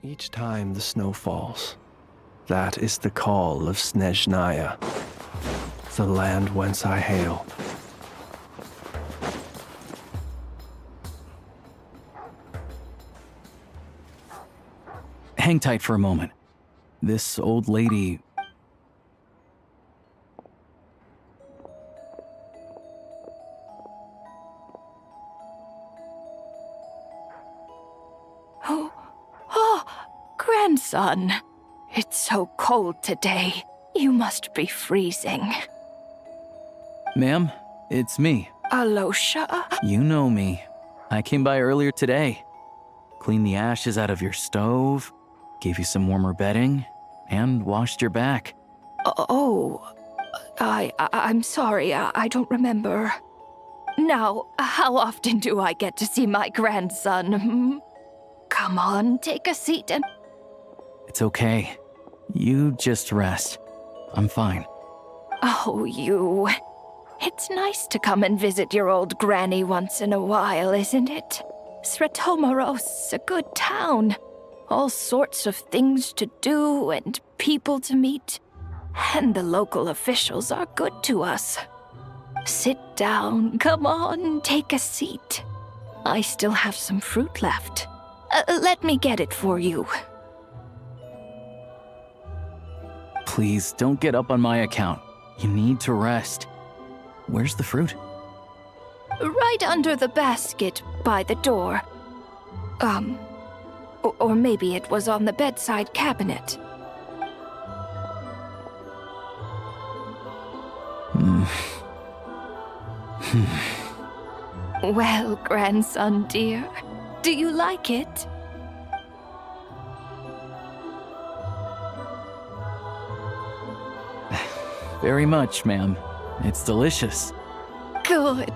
Each time the snow falls, that is the call of Snezhnaya, the land whence I hail. Hang tight for a moment. This old lady... Oh, grandson. It's so cold today. You must be freezing. Ma'am, it's me. Alosha? You know me. I came by earlier today. Cleaned the ashes out of your stove, gave you some warmer bedding, and washed your back. I'm sorry, I don't remember. Now, how often do I get to see my grandson? Come on, take a seat and... It's okay. You just rest. I'm fine. Oh, you. It's nice to come and visit your old granny once in a while, isn't it? Sretomaros, a good town. All sorts of things to do and people to meet. And the local officials are good to us. Sit down, come on, take a seat. I still have some fruit left. Let me get it for you. Please, don't get up on my account. You need to rest. Where's the fruit? Right under the basket by the door. Or maybe it was on the bedside cabinet. Well, grandson dear, do you like it? Very much, ma'am. It's delicious. Good.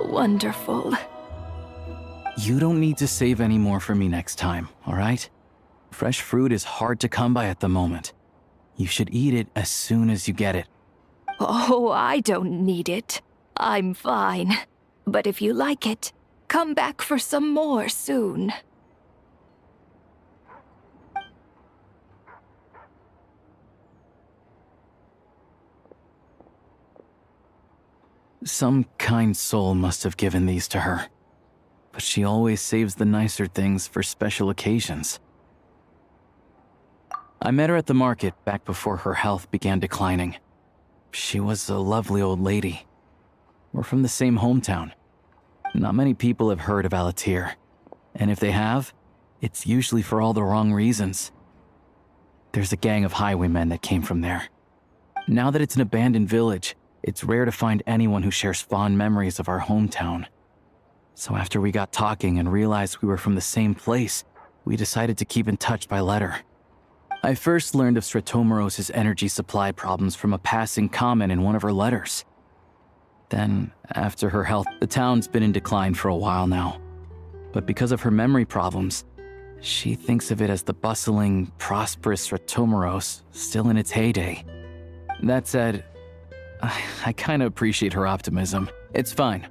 Wonderful. You don't need to save any more for me next time, all right? Fresh fruit is hard to come by at the moment. You should eat it as soon as you get it. Oh, I don't need it. I'm fine. But if you like it, come back for some more soon. Some kind soul must have given these to her. But she always saves the nicer things for special occasions. I met her at the market back before her health began declining. She was a lovely old lady. We're from the same hometown. Not many people have heard of Alatir. And if they have, it's usually for all the wrong reasons. There's a gang of highwaymen that came from there. Now that it's an abandoned village, it's rare to find anyone who shares fond memories of our hometown. So after we got talking and realized we were from the same place, we decided to keep in touch by letter. I first learned of Sretomaros' energy supply problems from a passing comment in one of her letters. Then, after her health, the town's been in decline for a while now. But because of her memory problems, she thinks of it as the bustling, prosperous Sretomaros still in its heyday. That said, I kinda appreciate her optimism. It's fine.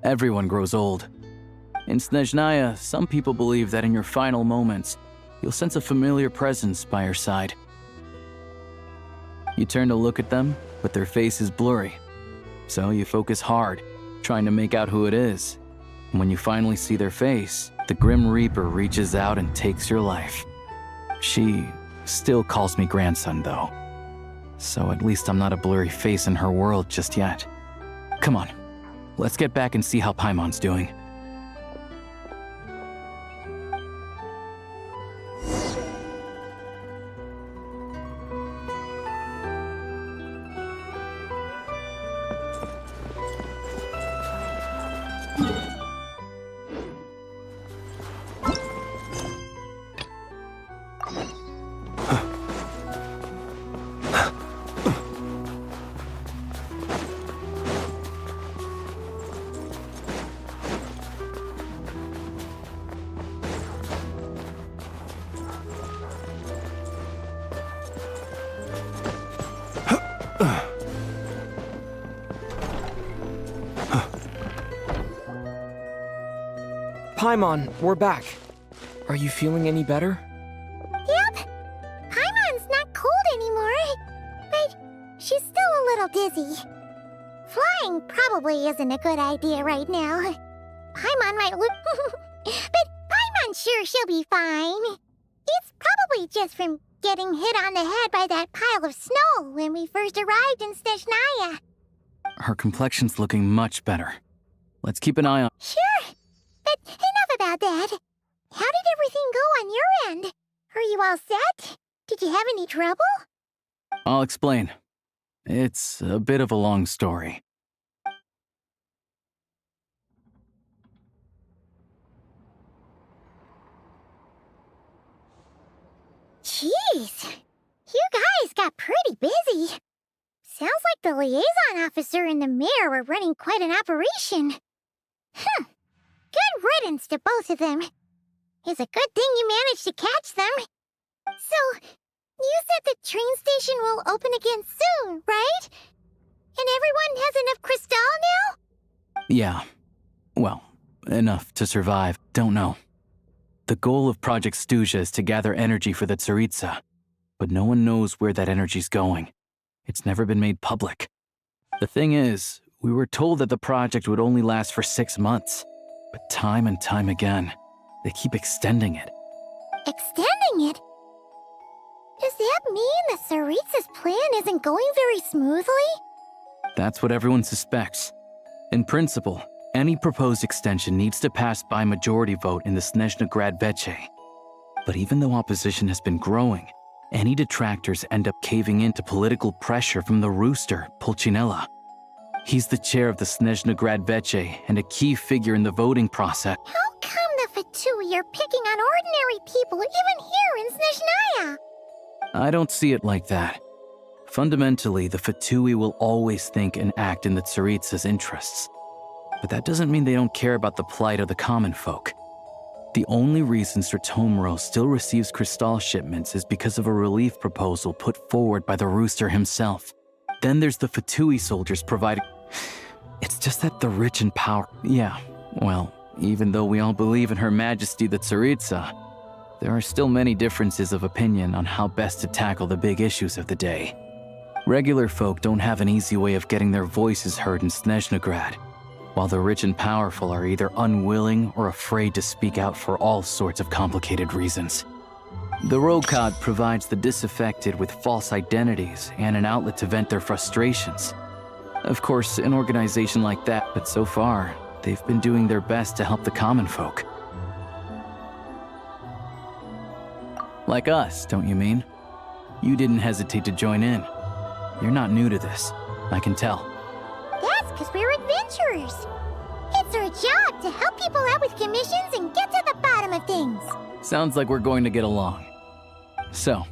Everyone grows old. In Snezhnaya, some people believe that in your final moments, you'll sense a familiar presence by your side. You turn to look at them, but their face is blurry. So you focus hard, trying to make out who it is. And when you finally see their face, the Grim Reaper reaches out and takes your life. She still calls me grandson, though. So at least I'm not a blurry face in her world just yet. Come on, let's get back and see how Paimon's doing. Paimon, we're back. Are you feeling any better? Yep. Paimon's not cold anymore. But she's still a little dizzy. Flying probably isn't a good idea right now. Paimon might look... but Paimon's sure she'll be fine. It's probably just from getting hit on the head by that pile of snow when we first arrived in Snezhnaya. Her complexion's looking much better. Let's keep an eye on... Sure. But enough about that. How did everything go on your end? Are you all set? Did you have any trouble? I'll explain. It's a bit of a long story. Jeez. You guys got pretty busy. Sounds like the liaison officer and the mayor were running quite an operation. Good riddance to both of them. It's a good thing you managed to catch them. So, you said the train station will open again soon, right? And everyone has enough crystal now? Yeah. Well, enough to survive. Don't know. The goal of Project Stuja is to gather energy for the Tsaritsa, but no one knows where that energy's going. It's never been made public. The thing is, we were told that the project would only last for 6 months, but time and time again, they keep extending it. Extending it? Does that mean the Tsaritsa's plan isn't going very smoothly? That's what everyone suspects. In principle, any proposed extension needs to pass by majority vote in the Snezhnegrad Veche. But even though opposition has been growing, any detractors end up caving into political pressure from the rooster, Pulcinella. He's the chair of the Snezhnegrad Veche and a key figure in the voting process. How come the Fatui are picking on ordinary people even here in Snezhnaya? I don't see it like that. Fundamentally, the Fatui will always think and act in the Tsaritsa's interests. But that doesn't mean they don't care about the plight of the common folk. The only reason Stratomiro still receives crystal shipments is because of a relief proposal put forward by the rooster himself. Then there's the Fatui soldiers providing... It's just that the rich and power... Yeah, well, even though we all believe in Her Majesty the Tsaritsa, there are still many differences of opinion on how best to tackle the big issues of the day. Regular folk don't have an easy way of getting their voices heard in Snezhnegrad, while the rich and powerful are either unwilling or afraid to speak out for all sorts of complicated reasons. The Rokad provides the disaffected with false identities and an outlet to vent their frustrations. Of course, an organization like that, but so far, they've been doing their best to help the common folk. Like us, don't you mean? You didn't hesitate to join in. You're not new to this, I can tell. That's because we're adventurers. It's our job to help people out with commissions and get to the bottom of things. Sounds like we're going to get along. So,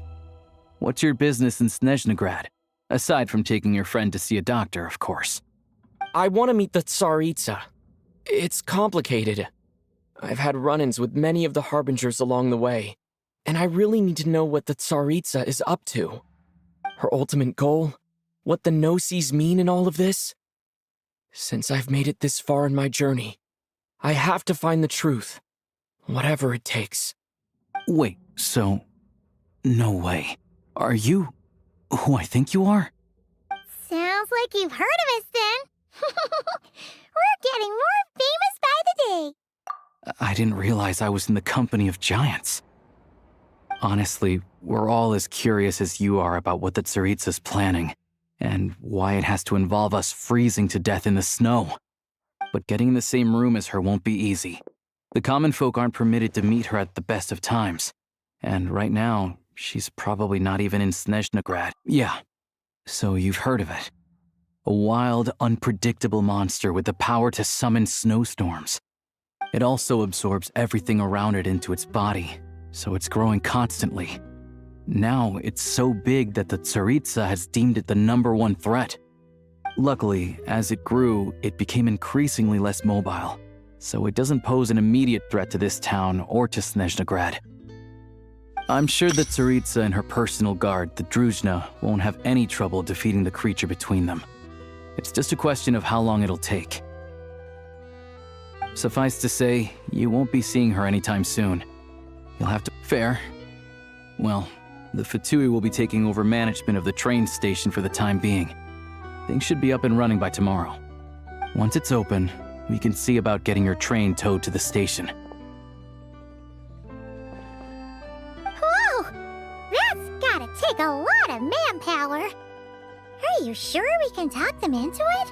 what's your business in Snezhnegrad? Aside from taking your friend to see a doctor, of course. I want to meet the Tsaritsa. It's complicated. I've had run-ins with many of the Harbingers along the way, and I really need to know what the Tsaritsa is up to. Her ultimate goal, what the Gnosis mean in all of this. Since I've made it this far in my journey, I have to find the truth, whatever it takes. Wait, so... No way. Are you who I think you are? Sounds like you've heard of us then. We're getting more famous by the day. I didn't realize I was in the company of giants. Honestly, we're all as curious as you are about what the Tsaritsa's planning, and why it has to involve us freezing to death in the snow. But getting in the same room as her won't be easy. The common folk aren't permitted to meet her at the best of times. And right now, she's probably not even in Snezhnegrad. Yeah, so you've heard of it. A wild, unpredictable monster with the power to summon snowstorms. It also absorbs everything around it into its body, so it's growing constantly. Now, it's so big that the Tsaritsa has deemed it the #1 threat. Luckily, as it grew, it became increasingly less mobile, so it doesn't pose an immediate threat to this town or to Snezhnegrad. I'm sure the Tsaritsa and her personal guard, the Druzhna, won't have any trouble defeating the creature between them. It's just a question of how long it'll take. Suffice to say, you won't be seeing her anytime soon. You'll have to... Fair. Well, the Fatui will be taking over management of the train station for the time being. Things should be up and running by tomorrow. Once it's open, we can see about getting your train towed to the station. Whoa! That's gotta take a lot of manpower. Are you sure we can talk them into it?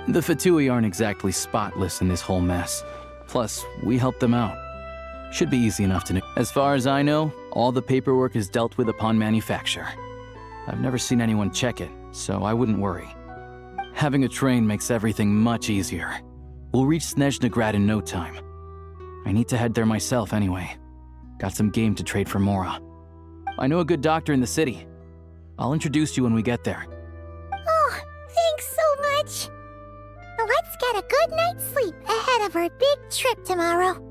The Fatui aren't exactly spotless in this whole mess. Plus, we helped them out. Should be easy enough to know. As far as I know, all the paperwork is dealt with upon manufacture. I've never seen anyone check it, so I wouldn't worry. Having a train makes everything much easier. We'll reach Snezhnegrad in no time. I need to head there myself anyway. Got some game to trade for Mora. I know a good doctor in the city. I'll introduce you when we get there. Oh, thanks so much. Let's get a good night's sleep ahead of our big trip tomorrow.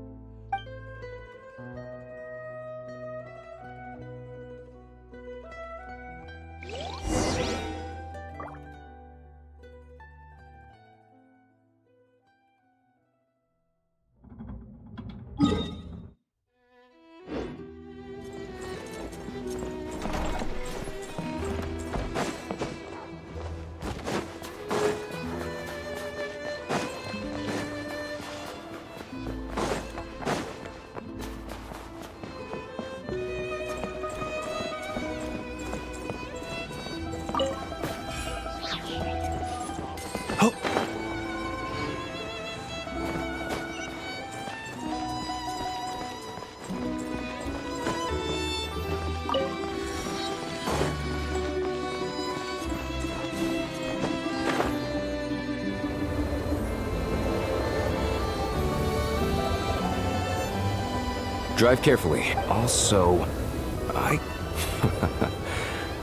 Drive carefully. Also,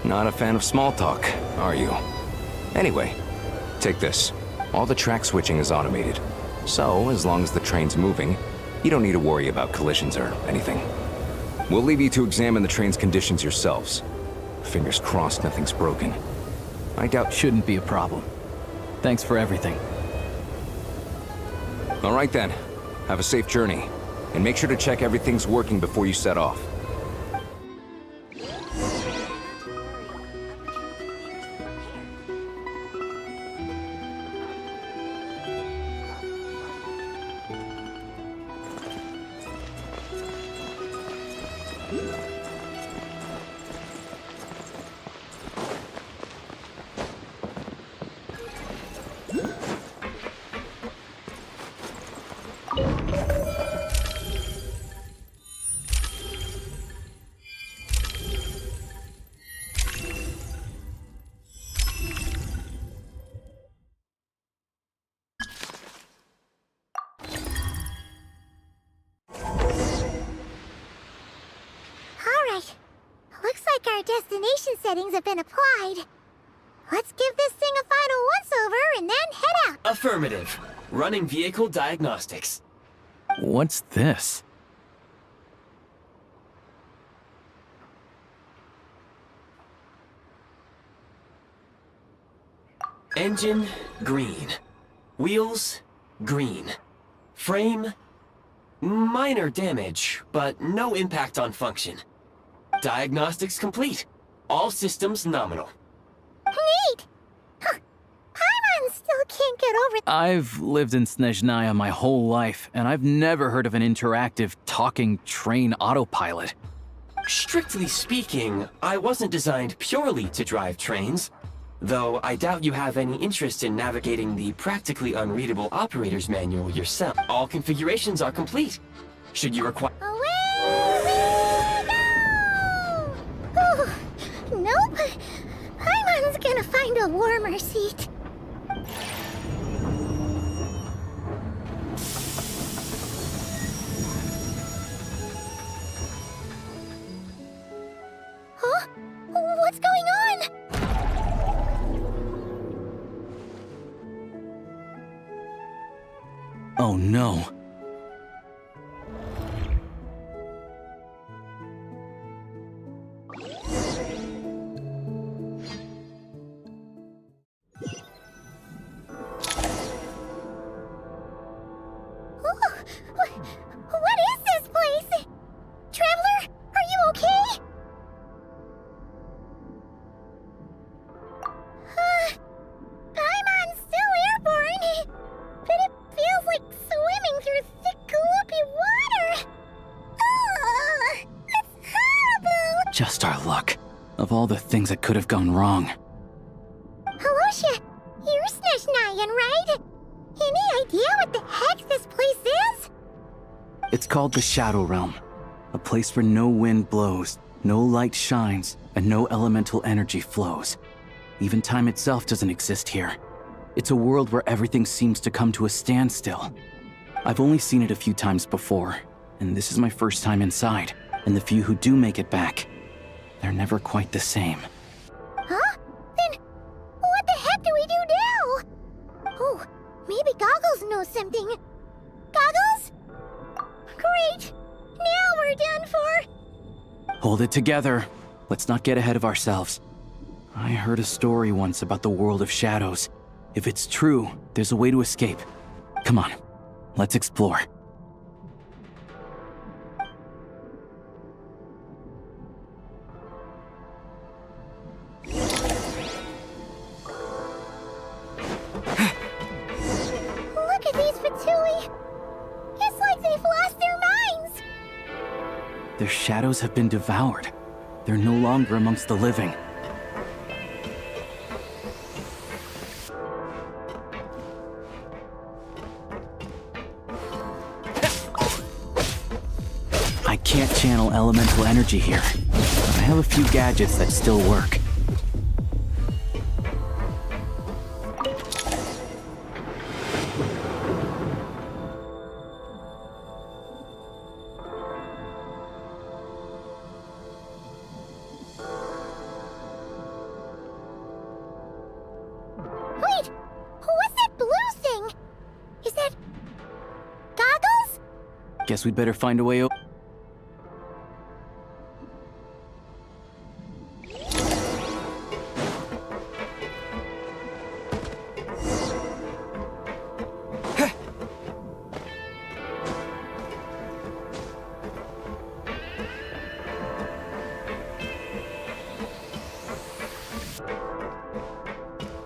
not a fan of small talk, are you? Anyway, take this. All the track switching is automated. So, as long as the train's moving, you don't need to worry about collisions or anything. We'll leave you to examine the train's conditions yourselves. Fingers crossed nothing's broken. I doubt... Shouldn't be a problem. Thanks for everything. All right then. Have a safe journey. And make sure to check everything's working before you set off. Our destination settings have been applied. Let's give this thing a final once-over and then head out. Affirmative. Running vehicle diagnostics. What's this? Engine, green. Wheels, green. Frame, minor damage, but no impact on function. Diagnostics complete. All systems nominal. Neat! Huh. Paimon still can't get over... I've lived in Snezhnaya my whole life, and I've never heard of an interactive, talking train autopilot. Strictly speaking, I wasn't designed purely to drive trains. Though I doubt you have any interest in navigating the practically unreadable operator's manual yourself. All configurations are complete. Should you require... Nope. Paimon's gonna find a warmer seat. Huh? What's going on? Oh no. Just our luck. Of all the things that could have gone wrong. Halosha, you're Snezhnayan, right? Any idea what the heck this place is? It's called the Shadow Realm. A place where no wind blows, no light shines, and no elemental energy flows. Even time itself doesn't exist here. It's a world where everything seems to come to a standstill. I've only seen it a few times before, and this is my first time inside, and the few who do make it back, they're never quite the same. Huh? Then what the heck do we do now? Oh, maybe Goggles knows something. Goggles? Great! Now we're done for! Hold it together. Let's not get ahead of ourselves. I heard a story once about the world of shadows. If it's true, there's a way to escape. Come on, let's explore. Look at these Fatui! It's like they've lost their minds! Their shadows have been devoured. They're no longer amongst the living. I can't channel elemental energy here, but I have a few gadgets that still work. Wait! What's that blue thing? Is that... Goggles? Guess we'd better find a way over.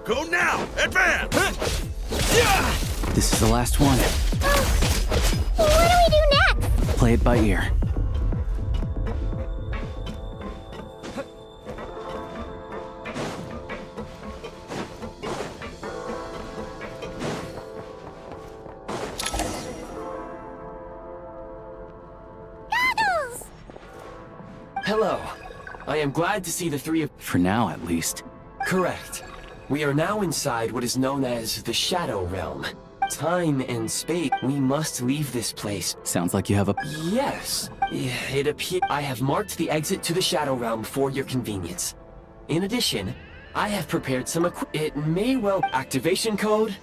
Go now! Advance! This is the last one. What do we do next? Play it by ear. Goggles! Hello. I am glad to see the three of... For now, at least. Correct. We are now inside what is known as the Shadow Realm. Time and space. We must leave this place. Sounds like you have a... Yes. It appears I have marked the exit to the Shadow Realm for your convenience. In addition, I have prepared some It may well... Activation code?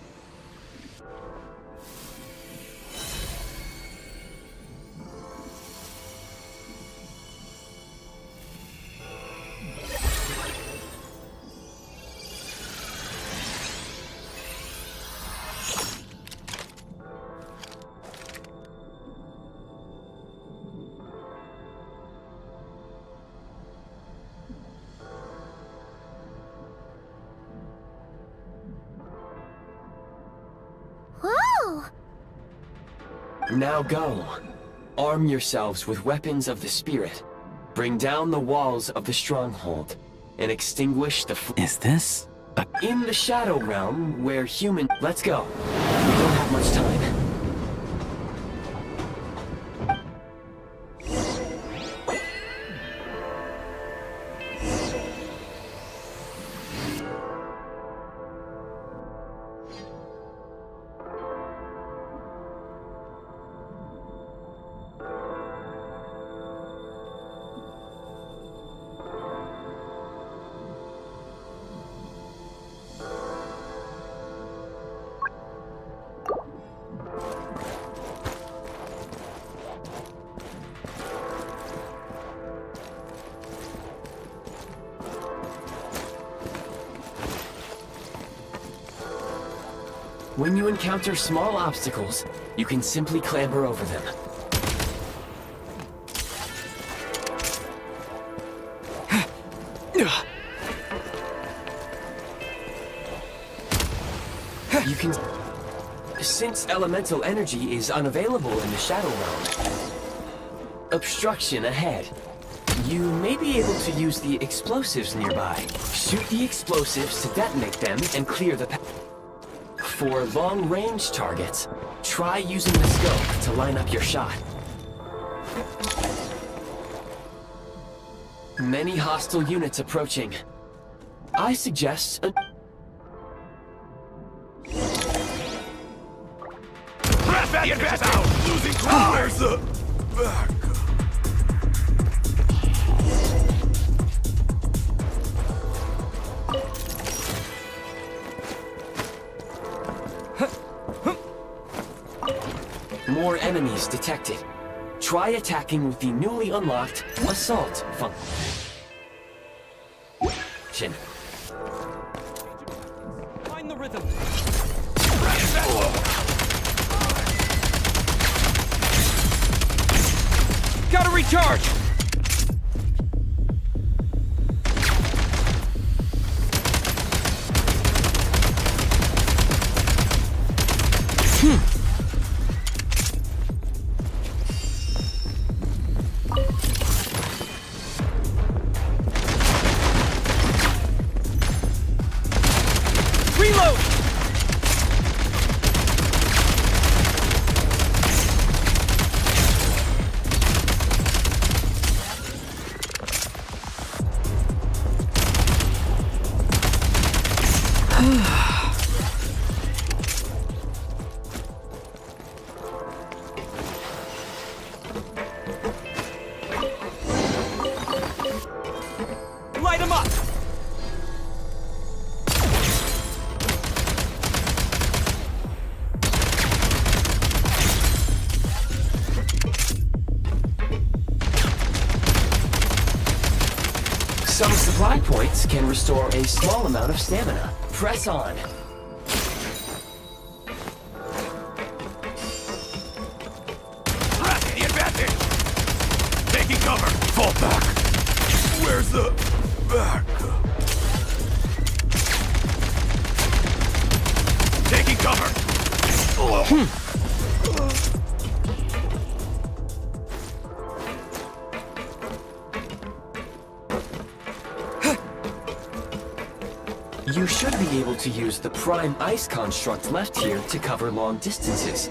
Whoa! Now go. Arm yourselves with weapons of the spirit. Bring down the walls of the stronghold and extinguish the Is this... in the Shadow Realm where human... Let's go. We don't have much time. When you encounter small obstacles, you can simply clamber over them. You can... Since elemental energy is unavailable in the Shadow Realm, obstruction ahead. You may be able to use the explosives nearby. Shoot the explosives to detonate them and clear the path. For long-range targets, try using the scope to line up your shot. Many hostile units approaching. I suggest a... Get back out! Losing ground! Where's the back? More enemies detected. Try attacking with the newly unlocked assault function. Find the rhythm. Gotta recharge! Reload! Light 'em up! Some supply points can restore a small amount of stamina. Press on. Press the advantage! Taking cover! Fall back! Where's the back? Taking cover! You should be able to use the prime ice construct left here to cover long distances.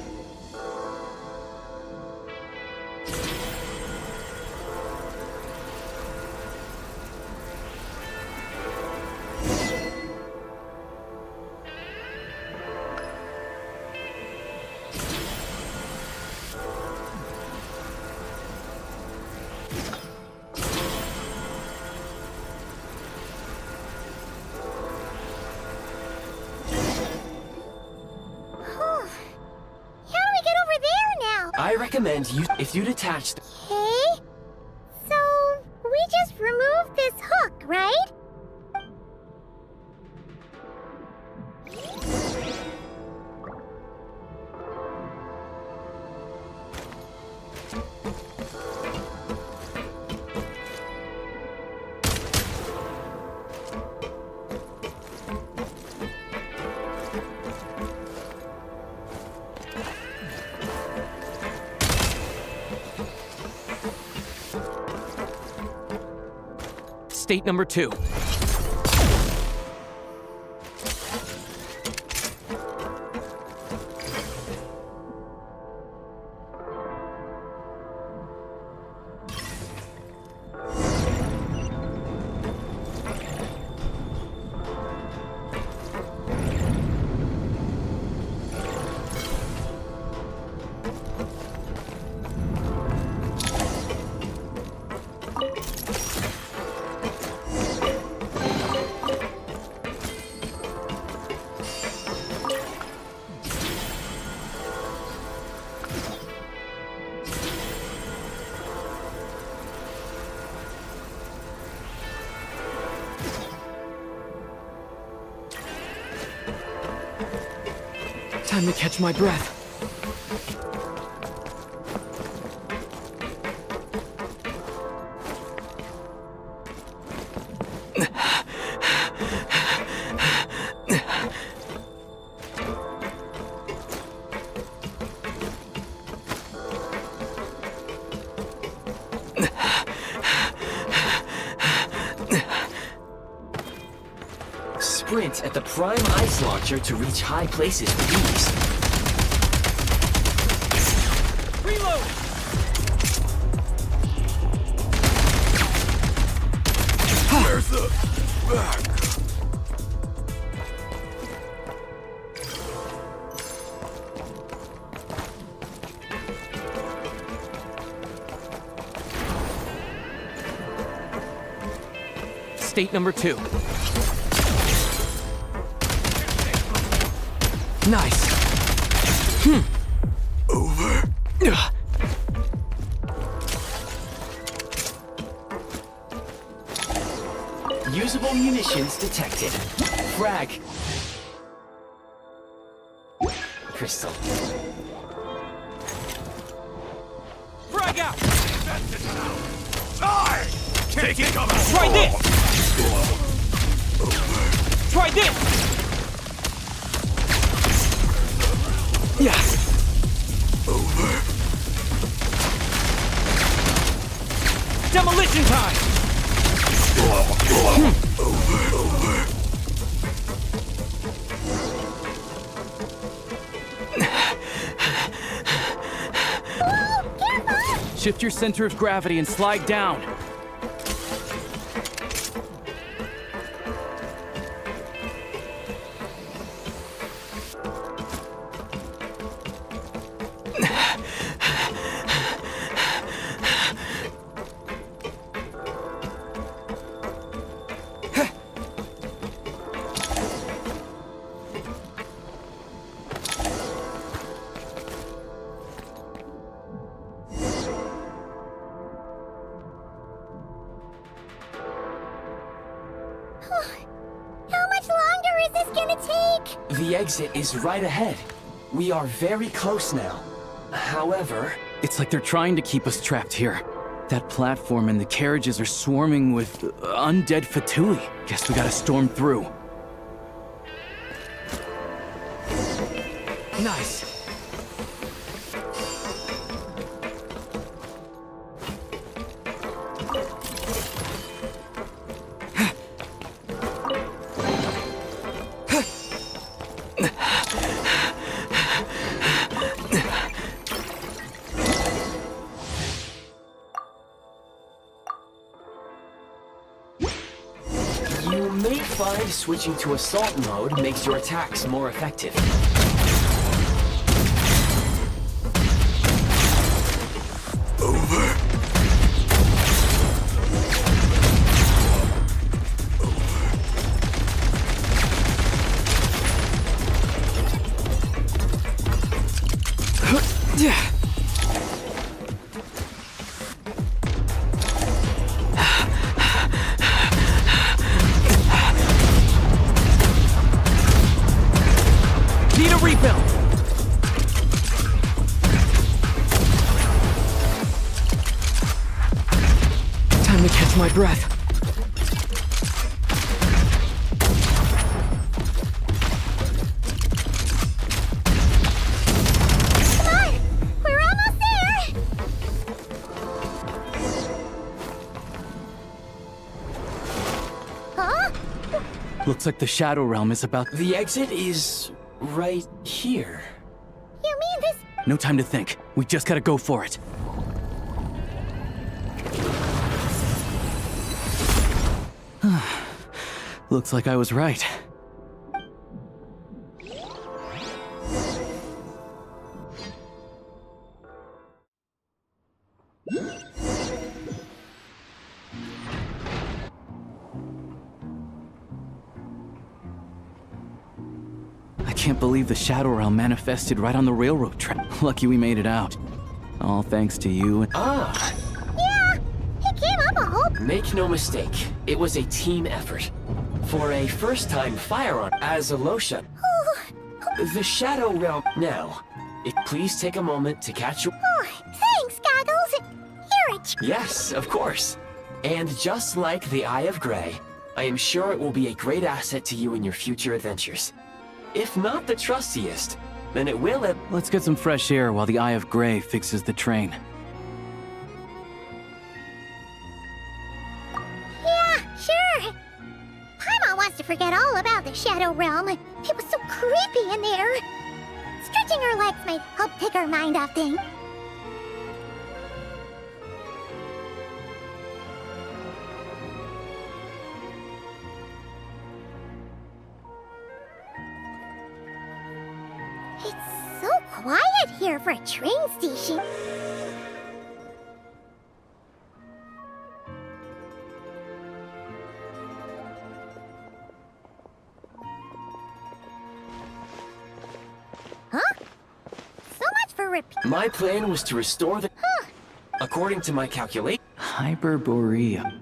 I recommend you, if you detach... Okay. So, we just removed this hook, right? State number 2. Time to catch my breath. sprint at the prime ice launcher to reach high places with ease. Reload! Where's the back? State number 2. Nice. Over. Usable munitions detected. Frag. Crystal. Frag out! Die! Taking cover! Try this! Try this! Yeah. Over. Demolition time! Over. Shift your center of gravity and slide down. How much longer is this gonna take? The exit is right ahead. We are very close now. However, It's like they're trying to keep us trapped here. That platform and the carriages are swarming with undead Fatui. Guess we gotta storm through. Nice. you may find switching to assault mode makes your attacks more effective. Over. Need a refill! Time to catch my breath. Come on! We're almost there! Huh? Looks like the Shadow Realm is about... The exit is right here. You mean this? No time to think. We just gotta go for it. Looks like I was right. I can't believe the Shadow Realm manifested right on the railroad track. Lucky we made it out. All thanks to you and... Ah, Yeah! He came up a whole... make no mistake, it was a team effort. For a first-time firearm as a lotion. The Shadow Realm. Now, please take a moment to catch your... Oh, thanks, Goggles! You're a... Yes, of course. And just like the Eye of Grey, I am sure it will be a great asset to you in your future adventures. If not the trustiest, then it will at... Let's get some fresh air while the Eye of Grey fixes the train. Yeah, sure. Paimon wants to forget all about the Shadow Realm. It was so creepy in there. Stretching her legs might help take her mind off things. It's so quiet here for a train station. Huh? So much for repeat. My plan was to restore the... According to my calculation... Hyperborea.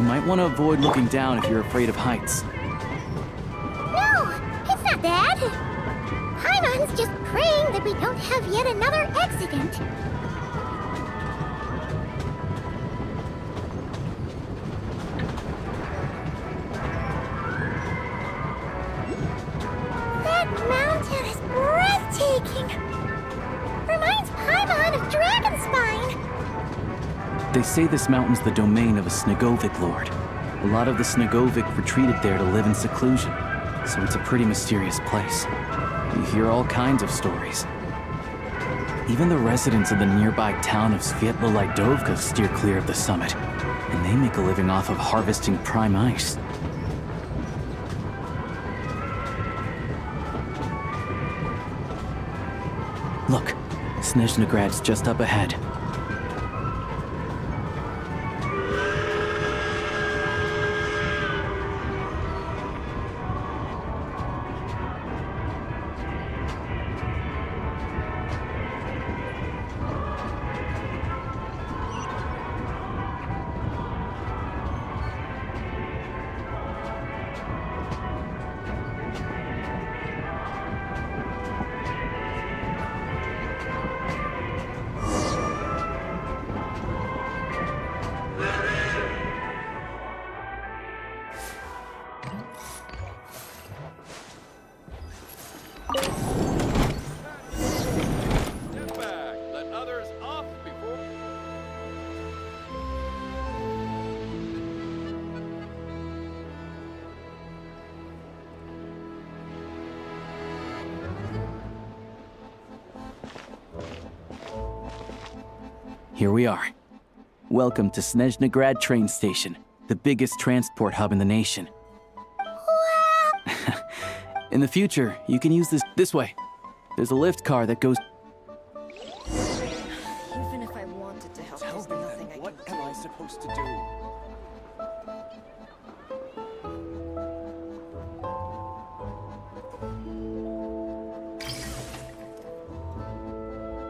Might want to avoid looking down if you're afraid of heights. No, it's not that. Paimon's just praying that we don't have yet another accident. That mountain is breathtaking. Reminds Paimon of Dragonspine. They say this mountain's the domain of a Snegovic lord. A lot of the Snegovic retreated there to live in seclusion, so it's a pretty mysterious place. You hear all kinds of stories. Even the residents of the nearby town of Svietlo-Lidovka steer clear of the summit, and they make a living off of harvesting prime ice. Look, Snezhnograd's just up ahead. Here we are. Welcome to Snezhnograd train station, the biggest transport hub in the nation. In the future, you can use this way. There's a lift car that goes... Even if I wanted to help, there's nothing I can do. What am I supposed to do?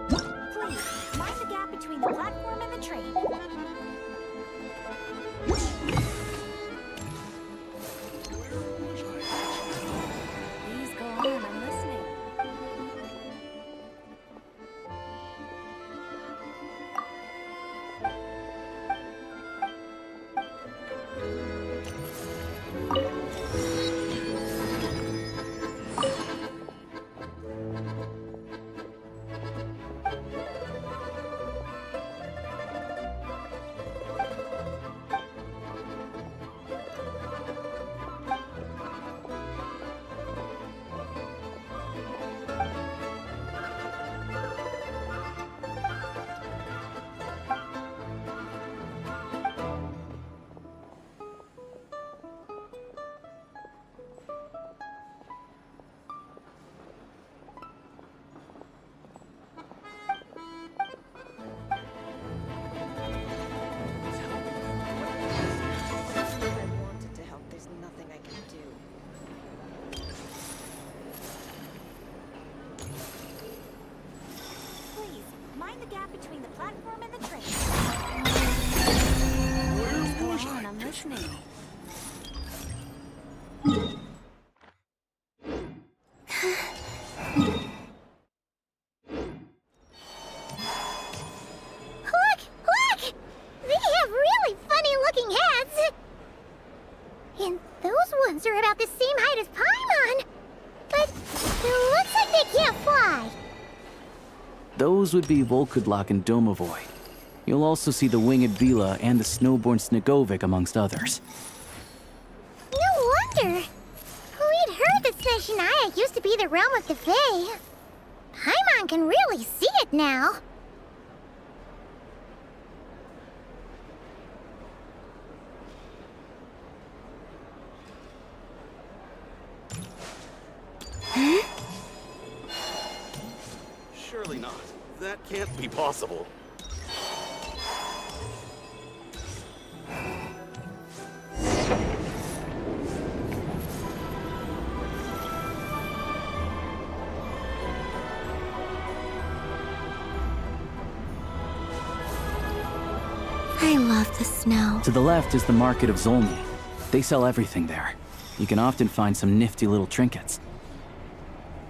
Please, mind the gap between the platform and the train. Please go on, I'm listening. If I wanted to help, there's nothing I can do. Please, mind the gap between the platform and the train. Please go on, I'm listening. Look! Look! They have really funny-looking heads! And those ones are about the same height as Paimon! But it looks like they can't fly! Those would be Volkudlak and Domovoy. You'll also see the winged Vila and the snowborn Snegovic amongst others. No wonder! We'd heard that Snezhnaya used to be the realm of the Fae. Paimon can really see it now. Surely not. That can't be possible. I love the snow. To the left is the market of Zolny. They sell everything there. You can often find some nifty little trinkets.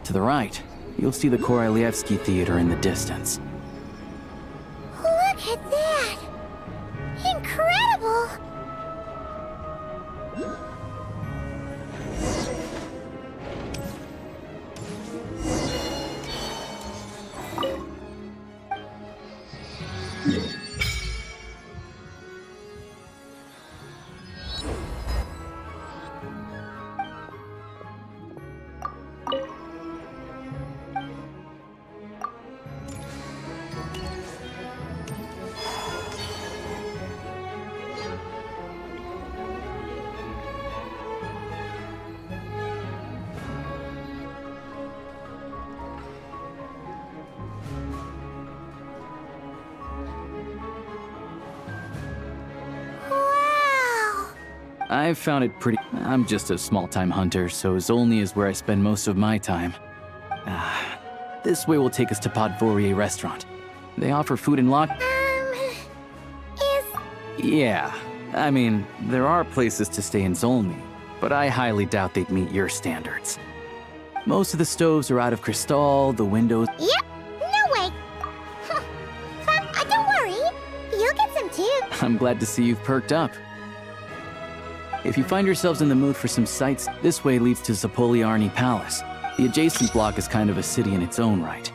To the right you'll see the Korolyevsky Theater in the distance. Look at that! Incredible! I've found it pretty... I'm just a small-time hunter, so Zolny is where I spend most of my time. This way will take us to Podvorier restaurant. They offer food and lodging. Yeah, I mean, there are places to stay in Zolny, but I highly doubt they'd meet your standards. Most of the stoves are out of crystal, the windows... Yep, no way! Don't worry, you'll get some too. I'm glad to see you've perked up. If you find yourselves in the mood for some sights, this way leads to Zapoliarny Palace. The adjacent block is kind of a city in its own right.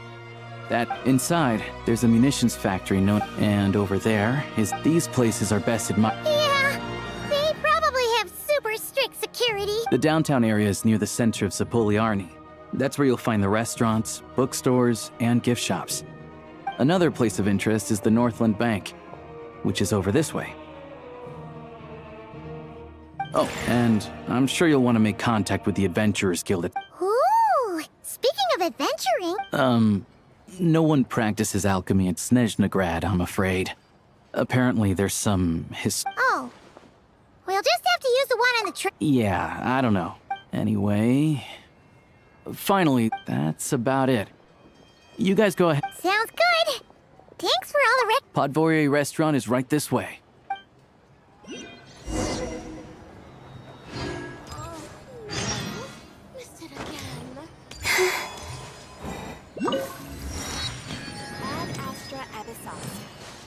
That inside, there's a munitions factory known, and over there is these places are best admired. Yeah, they probably have super strict security. The downtown area is near the center of Zapoliarny. That's where you'll find the restaurants, bookstores, and gift shops. Another place of interest is the Northland Bank, which is over this way. Oh, and I'm sure you'll want to make contact with the Adventurers Guild at... Ooh, speaking of adventuring... No one practices alchemy at Snezhnegrad, I'm afraid. Apparently there's some Oh. We'll just have to use the one on the tree. Yeah, I don't know. Anyway... Finally, that's about it. You guys go ahead. Sounds good. Thanks for all the Podvorier restaurant is right this way. Missed it again. Ad Astra Abyssos.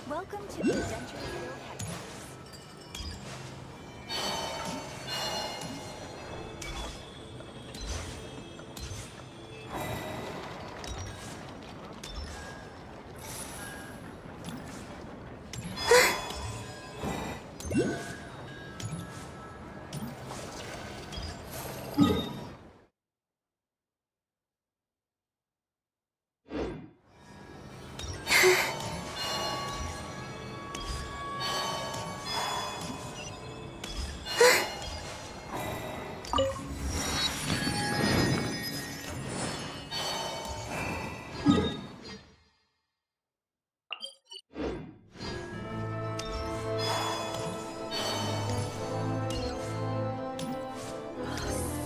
Welcome to the Adventure Guild headquarters.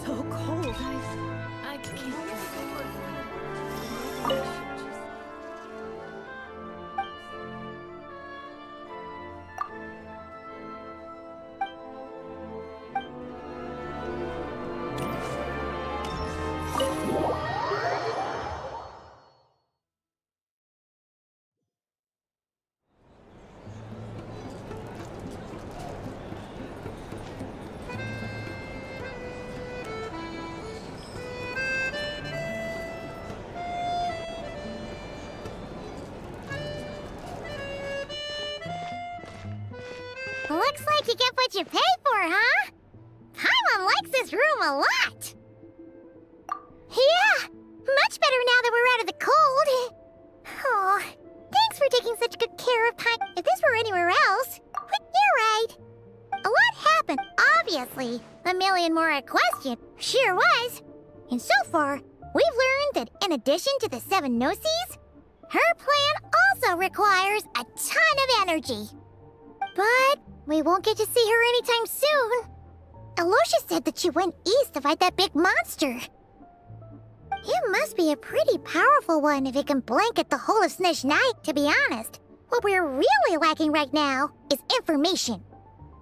So cold. I can't. Looks like you get what you pay for, huh? Paimon likes this room a lot. Yeah, much better now that we're out of the cold. Oh, thanks for taking such good care of Paimon. If this were anywhere else, but you're right. A lot happened, obviously. A million more a question. Sure was. And so far, we've learned that in addition to the 7 Gnosis, her plan also requires a ton of energy. But we won't get to see her anytime soon. Aloysia said that she went east to fight that big monster. It must be a pretty powerful one if it can blanket the whole of Snezhnaya. To be honest, what we're really lacking right now is information.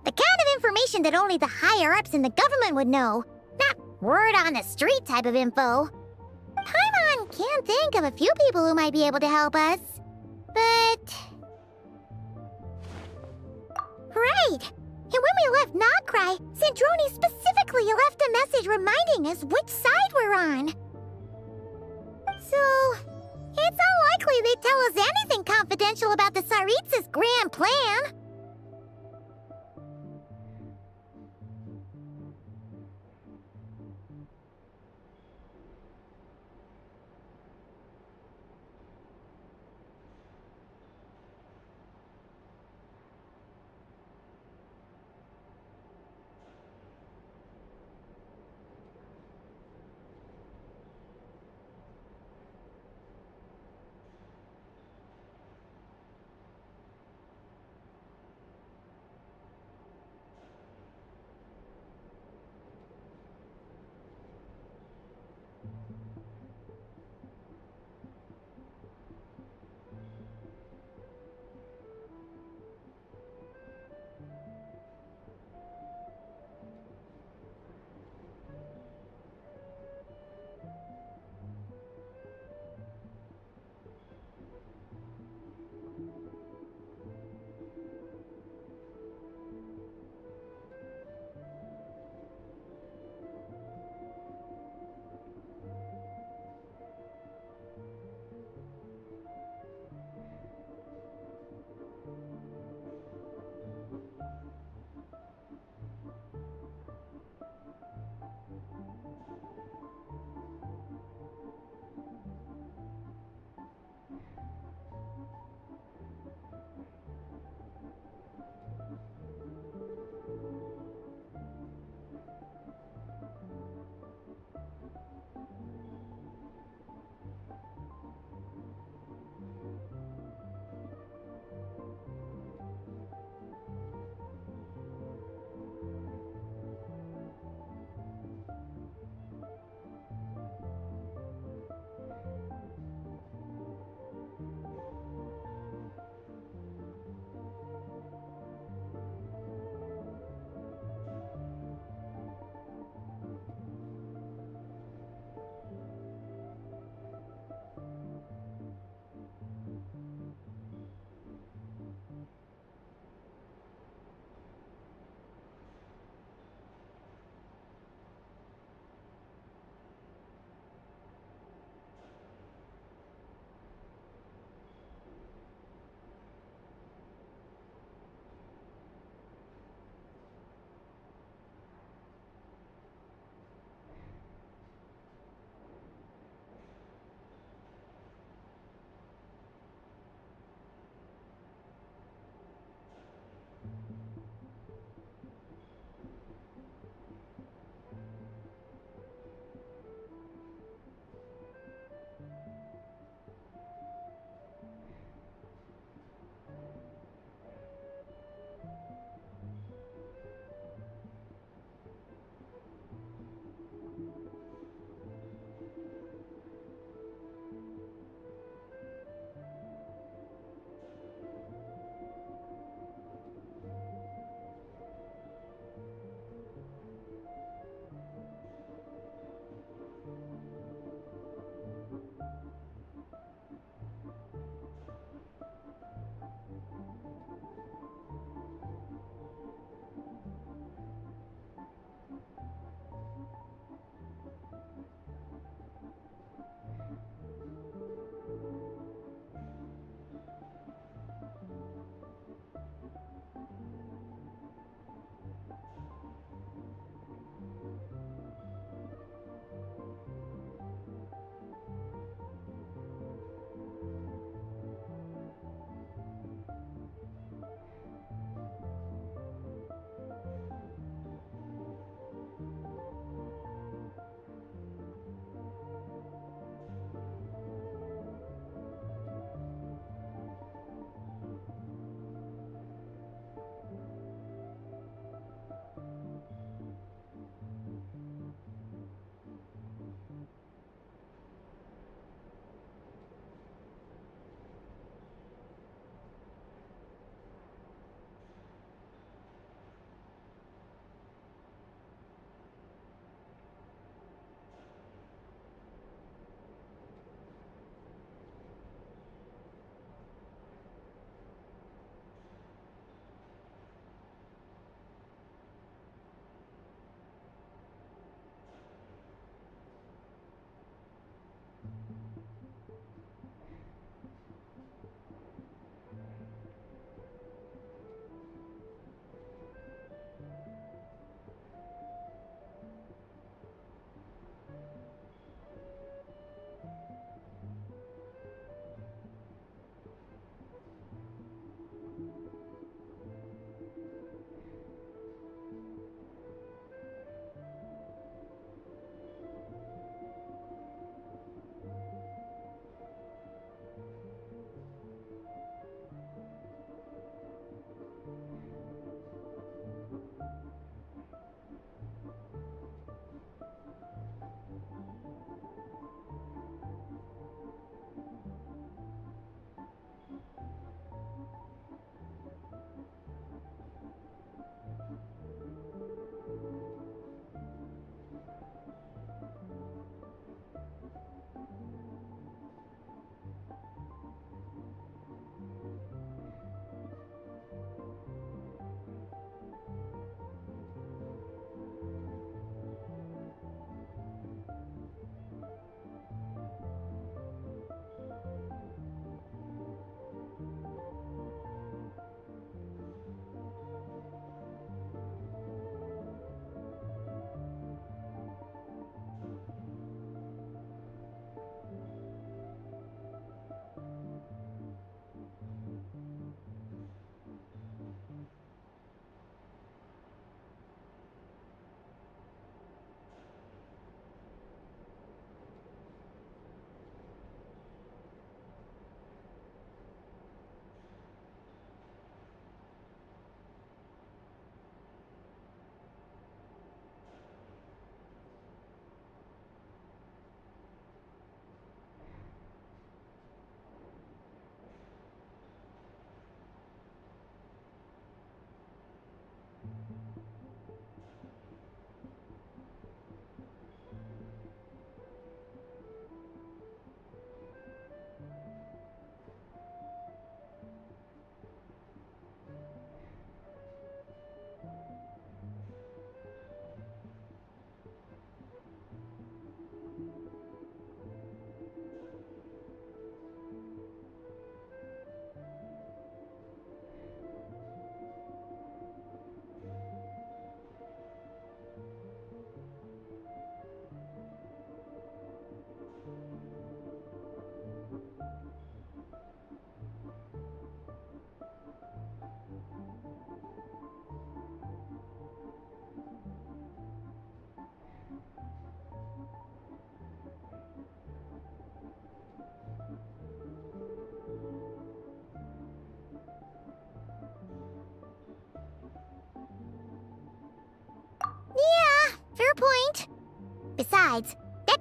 The kind of information that only the higher-ups in the government would know. Not word on the street type of info. Paimon can think of a few people who might be able to help us. But... Right! And when we left Nogcry, Sandrone specifically left a message reminding us which side we're on. So, it's unlikely they'd tell us anything confidential about the Tsaritsa's grand plan.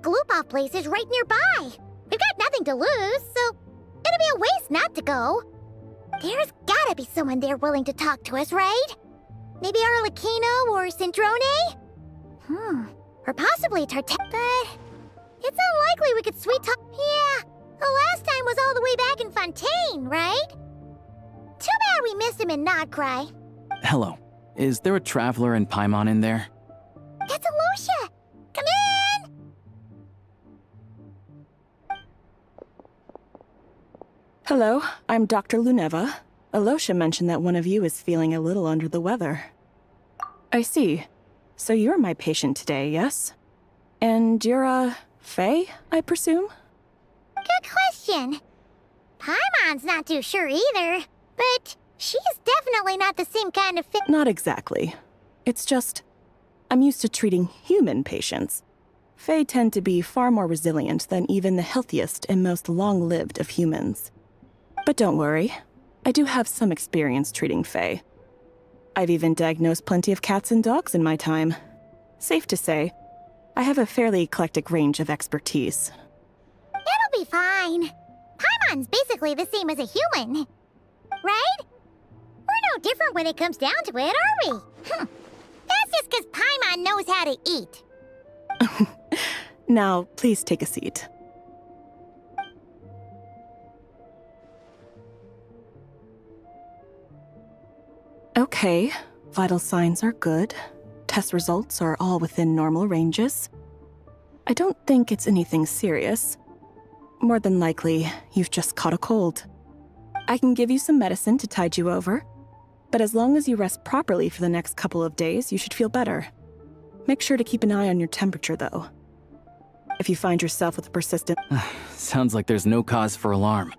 gloop-off place is right nearby. We've got nothing to lose, so it'd be a waste not to go. There's gotta be someone there willing to talk to us, right? Maybe Arlecchino or Cendrone? Or possibly Tarte. But it's unlikely we could sweet talk. Yeah, the last time was all the way back in Fontaine, right? Too bad we missed him in Nodcry. Hello. Is there a traveler in Paimon in there? It's Alosha! Come in! Hello, I'm Dr. Luneva. Alosha mentioned that one of you is feeling a little under the weather. I see. So you're my patient today, yes? And you're, Faye, I presume? Good question. Paimon's not too sure either, but she's definitely not the same kind of fit. Not exactly. It's just, I'm used to treating human patients. Fae tend to be far more resilient than even the healthiest and most long-lived of humans. But don't worry, I do have some experience treating Fae. I've even diagnosed plenty of cats and dogs in my time. Safe to say, I have a fairly eclectic range of expertise. It'll be fine. Paimon's basically the same as a human. Right? We're no different when it comes down to it, are we? That's just because Paimon knows how to eat. Now, please take a seat. Okay, vital signs are good. Test results are all within normal ranges. I don't think it's anything serious. More than likely, you've just caught a cold. I can give you some medicine to tide you over, but as long as you rest properly for the next couple of days, you should feel better. Make sure to keep an eye on your temperature, though. If you find yourself with a persistent... Sounds like there's no cause for alarm.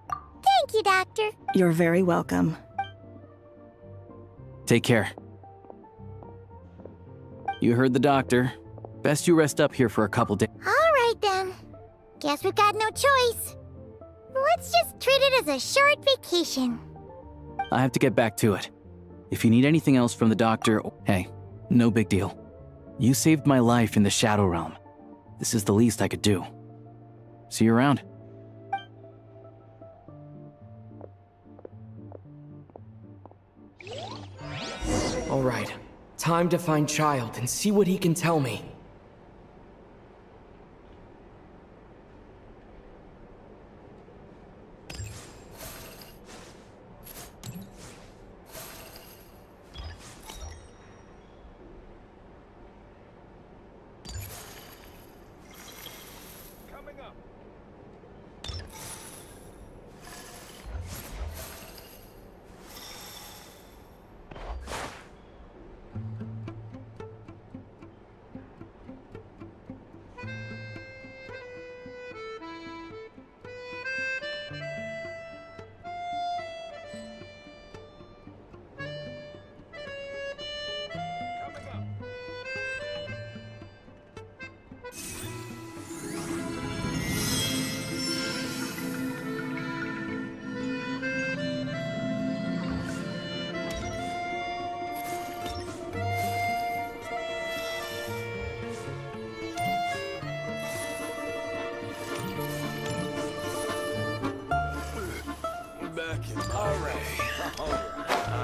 Thank you, Doctor. You're very welcome. Take care. You heard the doctor. Best you rest up here for a couple days. All right, then. Guess we've got no choice. Let's just treat it as a short vacation. I have to get back to it. If you need anything else from the doctor, hey, no big deal. You saved my life in the Shadow Realm. This is the least I could do. See you around. All right, time to find Child and see what he can tell me.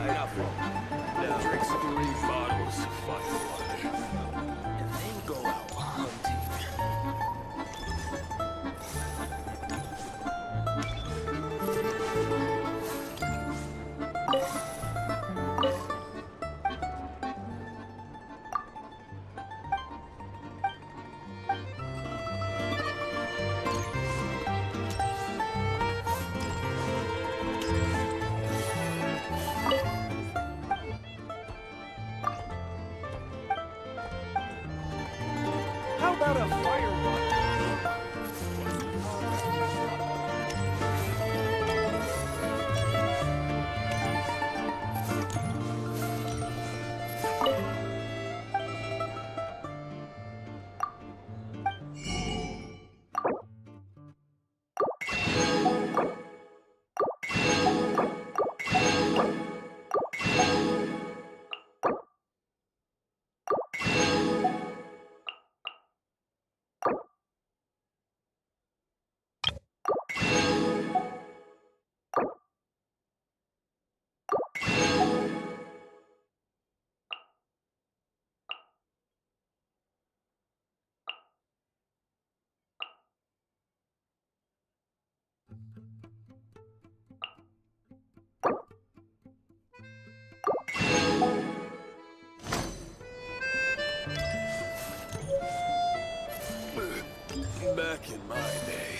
Enough. Now drink 3 bottles of fine water. And then go out hunting. Back in my day,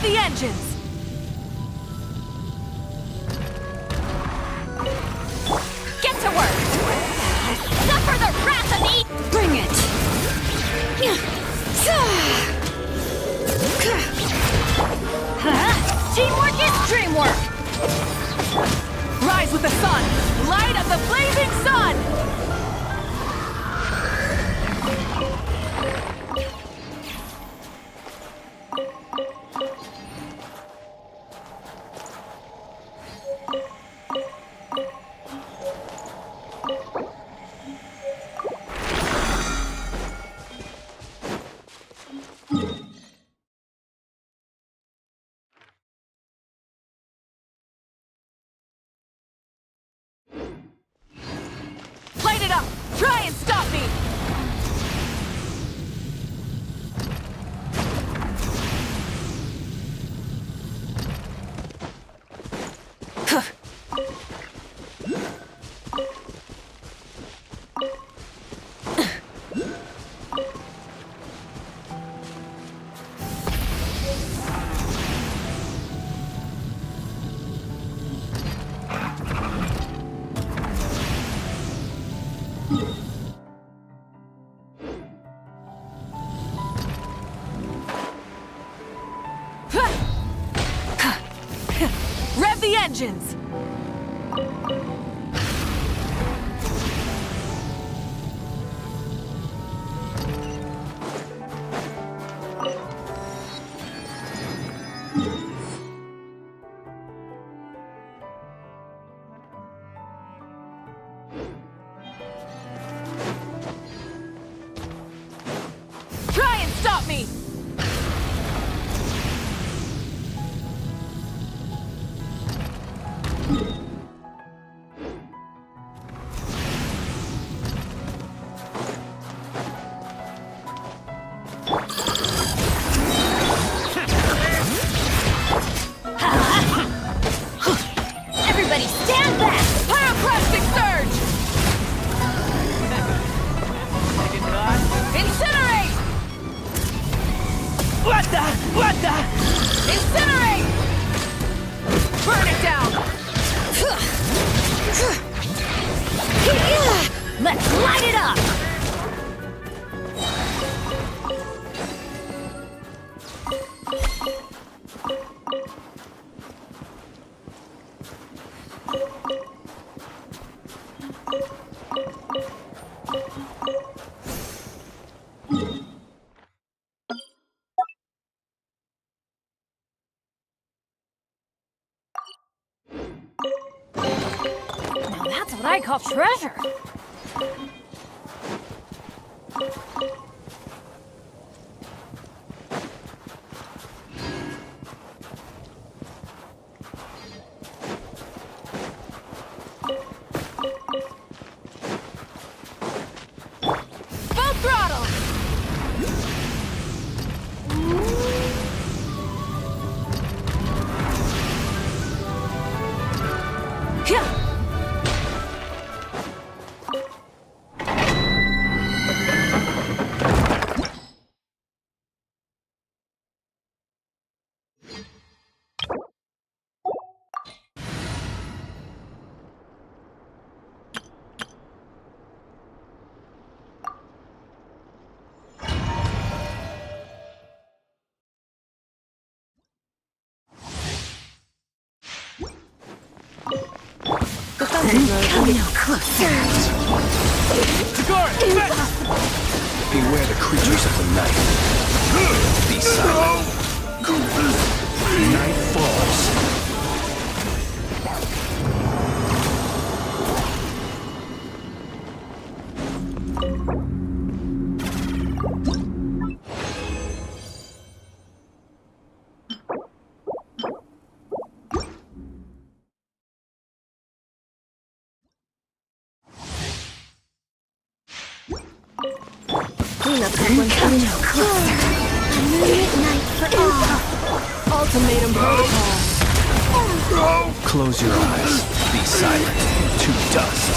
the engines! Get to work! Suffer the wrath of me! Bring it! Teamwork is dreamwork! Rise with the sun! Light of the blazing sun! Light it up! Try and stop me! Rev the engines! Try and stop me! Everybody stand back! Pyroclastic surge! Incinerate! What the? Incinerate! Burn it down! Let's light it up! Now that's what I call treasure. Full throttle! Yeah. Come no closer. Beware the creatures of the night. Be silent. Night falls. Come no closer. A moonlit night for all. Ultimatum protocol. Close your eyes. Be silent. To dust.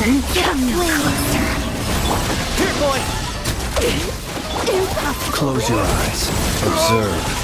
Here, boy! Close your eyes. Observe.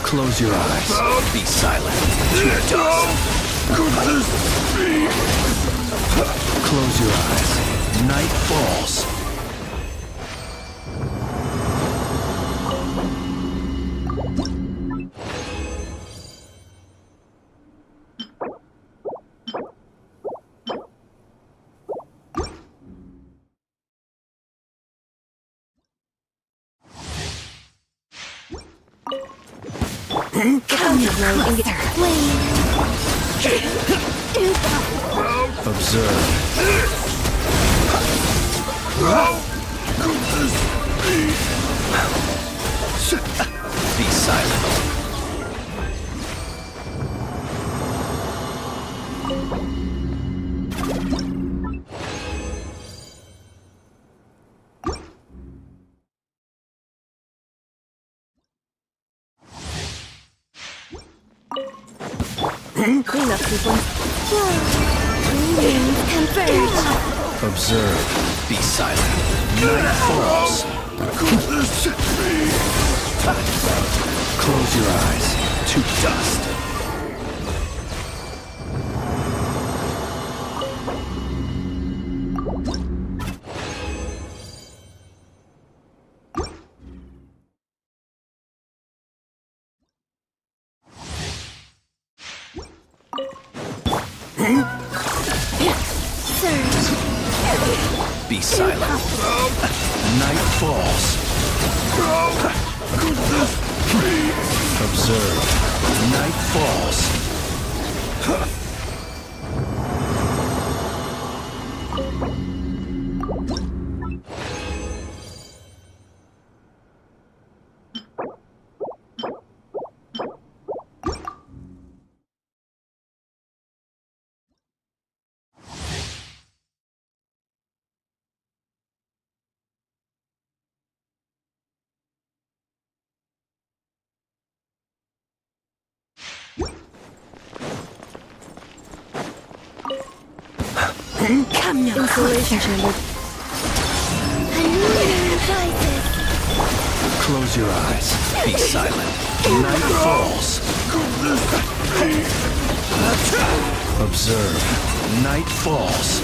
Close your eyes. Be silent. To dust. Close your eyes. Night falls. Observe. Be silent. Cleanup sequence. Converge. Observe. Be silent. Night falls. Close your eyes. To dust. Be silent. Night falls. Observe. Night falls. Come now. Insulation chamber. Close your eyes. Be silent. Night falls. Observe. Night falls.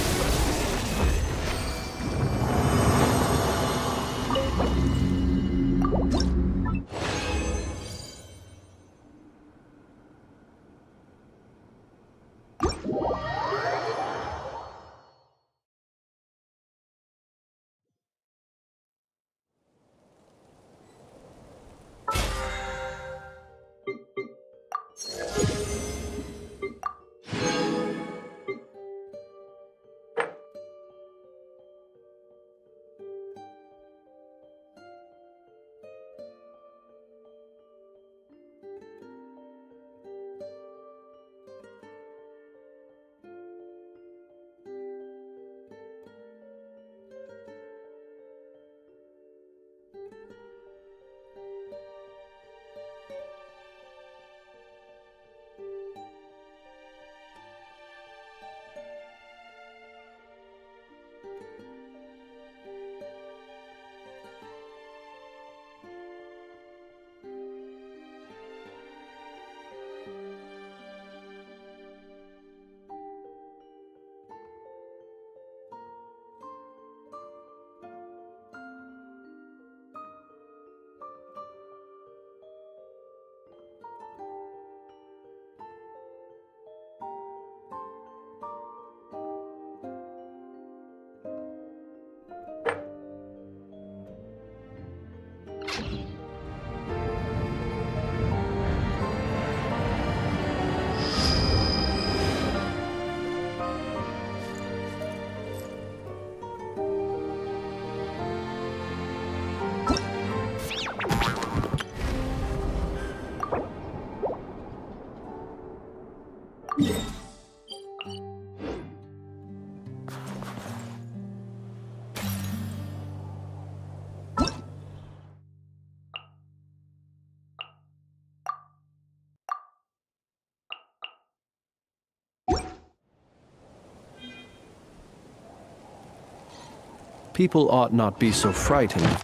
People ought not be so frightened.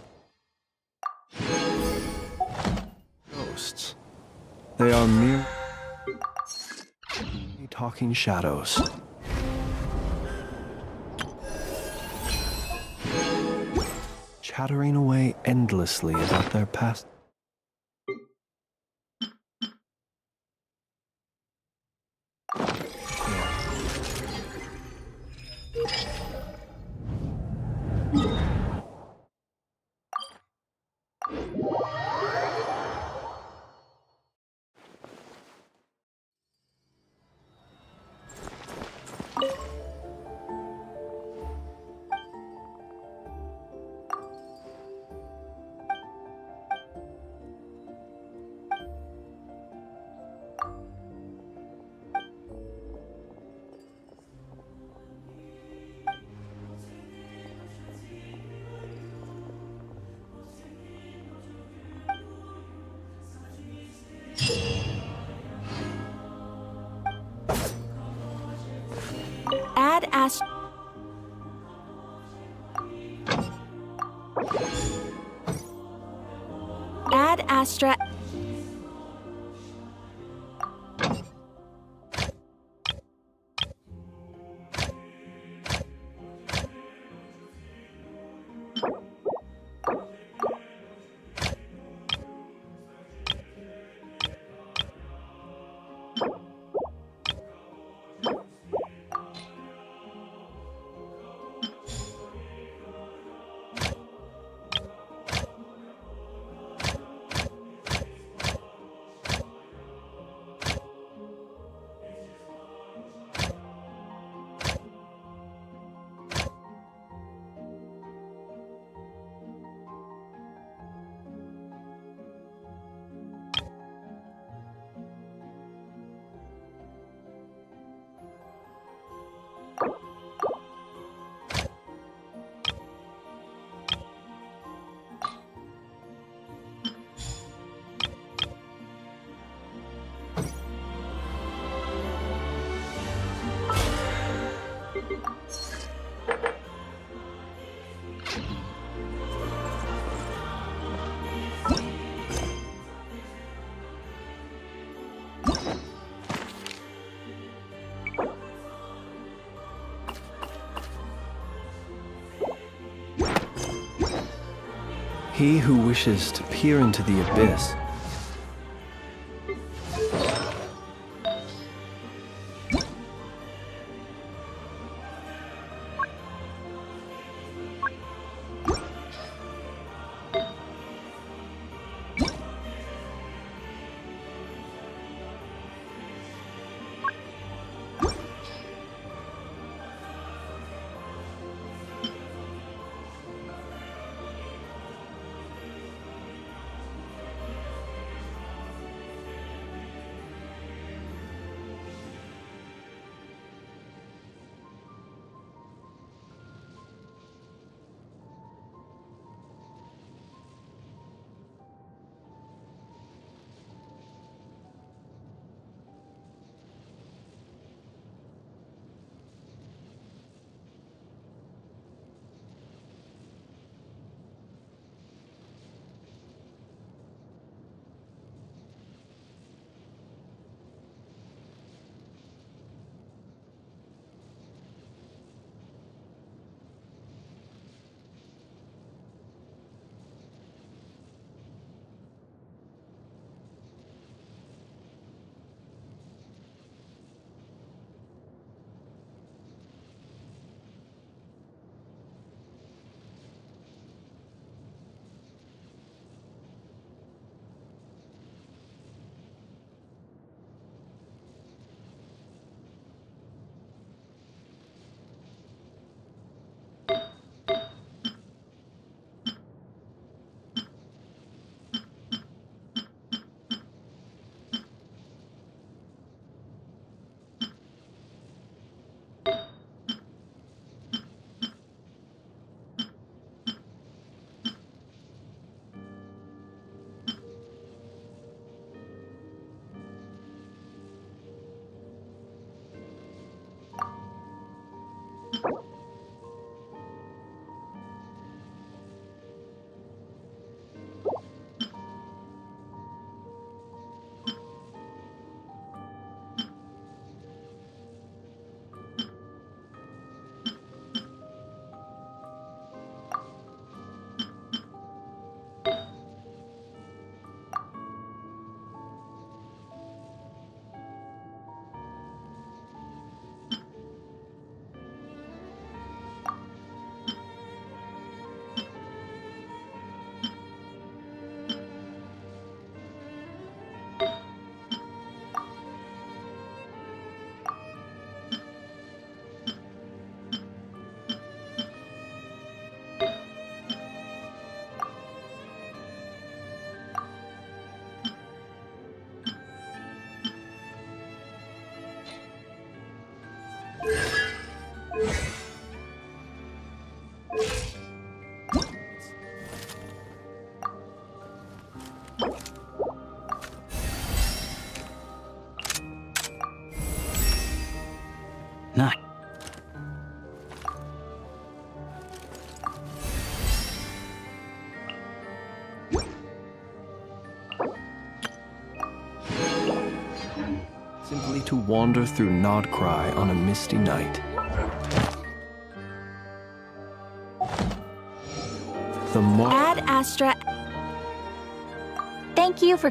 Ghosts. They are mere talking shadows. Chattering away endlessly about their past. Add Astra. He who wishes to peer into the abyss Nah. Simply to wander through Nodcry on a misty night. The more Ad Astra. Thank you for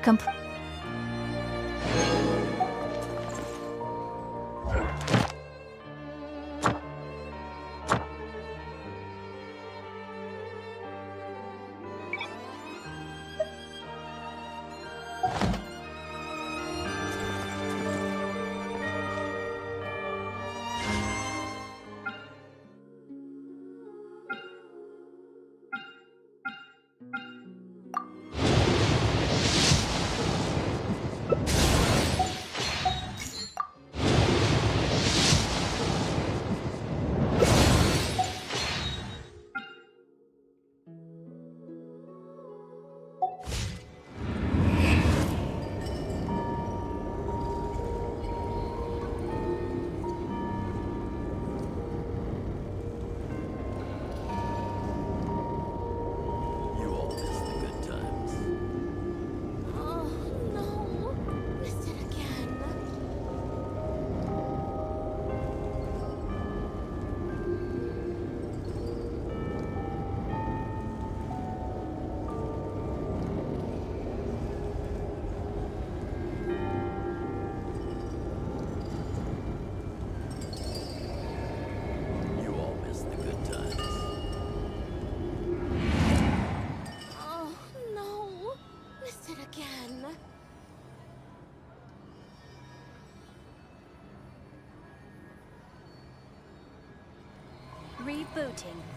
You all miss the good times. Oh, no. Missed it again. You all miss the good times. Oh, no. Missed it again. rebooting.